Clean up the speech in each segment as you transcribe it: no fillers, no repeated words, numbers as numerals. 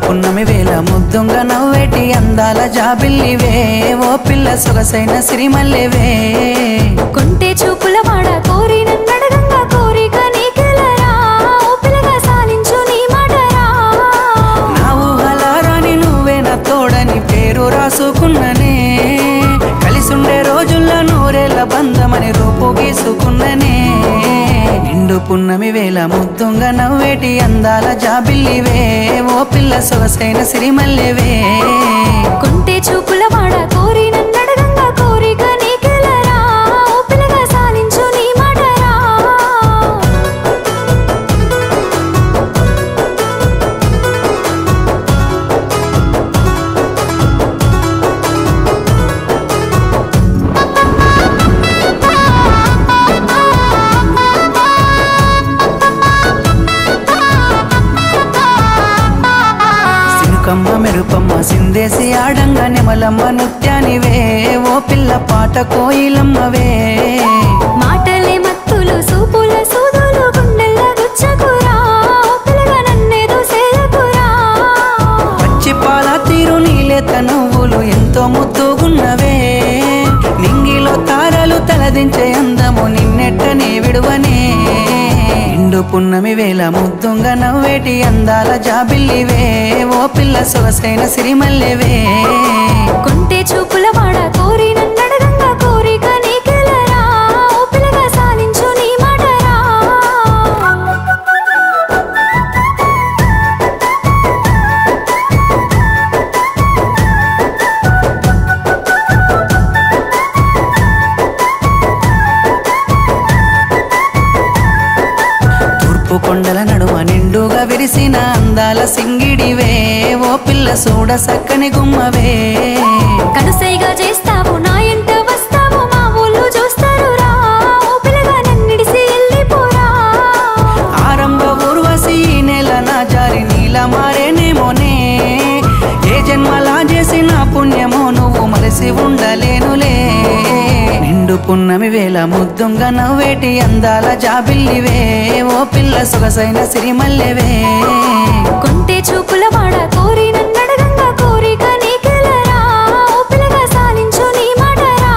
పున్నమి వేళ ముద్దుంగా నవ్వేటి అందాల జాబిల్లివే ఓ పిల్ల సొగసైన సిరిమల్లెవే కొంటే చూపుల వాడ కోరి నన్నడగంగా కోరిక నీకెలరా ఓ పిల్లగా సాలించు నీ మాటరా నా ఊహలారాని నువ్వే నా తోడని పేరు రాసుకున్ననే కలిసుండే రోజుల్లో నూరేళ్ల బంధమని రూపు గీసుకున్ననే నిండు పున్నమి వేళ ముద్దుంగా నవ్వేటి అందాల జాబిల్లివే ఓ పిల్ల సొగసైన సిరిమల్లెవే కొంటే చూపుల వాడ కోరి నన్నడగంగా కోరిక నీకెలరా ఓ పిల్లగా సాలించు నీ మాటరా కమ్మ మెరుపమ్మ సిందేసి ఆడంగా నెమలమ్మ నృత్యానివే ఓ పిల్ల పాట కోయిలమ్మవే మాటలే మత్తులు సూపుల సూదులు గుండెల్ల గుచ్చకురా ఓ పిల్లగా నన్నేదో సేలకురా పచ్చి పాల తీరు నీలేత నువ్వులు ఎంతో ముద్దుగున్నవే నింగిలో తారలు తలదించే అందము నిన్నెట్టనే విడువనే నిండు పున్నమి వేళ ముద్దుంగా నవ్వేటి అందాల జాబిల్లివే ఓ పిల్ల సొగసైన సిరిమల్లెవే కొంటే చూపుల వాడ కోరి నన్నడగంగా కోరిక నీకెలరా ఓ పిల్లగా సాలించు నీ మాటరా కొండల నడుమ నిండుగా విరిసిన అందాల సింగిడివే ఓ పిల్ల సూడ సక్కని గుమ్మవే కనుసైగా చేస్తావు నా ఎంట వస్తావు మా ఊళ్ళు చూస్తారు రా ఓ పిల్లగా నన్నిడిసి వెళ్ళిపోరా ఆరంభ ఊర్వశి నెల నా జారి నీలా మారేనేమోనే ఏ జన్మలా చేసిన పుణ్యమో నువ్వు మలిసి ఉండలేనులే నిండు పున్నమి వేళ ముద్దుంగా నవ్వేటి అందాల జాబిల్లివే ఓ పిల్ల సొగసైన సిరిమల్లెవే కొంటే చూపుల వాడ కోరి నన్నడగంగా కోరిక నీకెలరా ఓ పిల్లగా సాలించు నీ మాటరా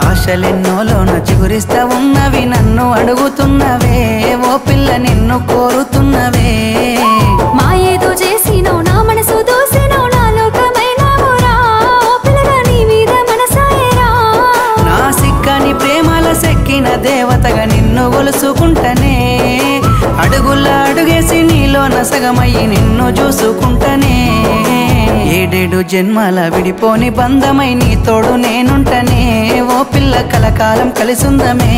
ఆశలెన్నోలోన చిగురిస్తా ఉన్నవి నన్ను అడుగుతున్నవే ఓ పిల్ల నిన్ను కోరుతున్నవే మా ఏదో చేసినో నా మనసు దోసినో నా లోకమైనావురా ఓ పిల్లగా నీ మీద మనసాయరా నా సిక్కని ప్రేమల సెక్కిన దేవతగా నిన్ను గొలుసుకుంటనే అడుగుల అడుగేసి నీలో నసగమయ్యి నిన్ను చూసుకుంటనే ఏడేడు జన్మల విడిపోని బంధమై నీ తోడు నేనుంటనే ఓ పిల్ల కలకాలం కలిసుందమే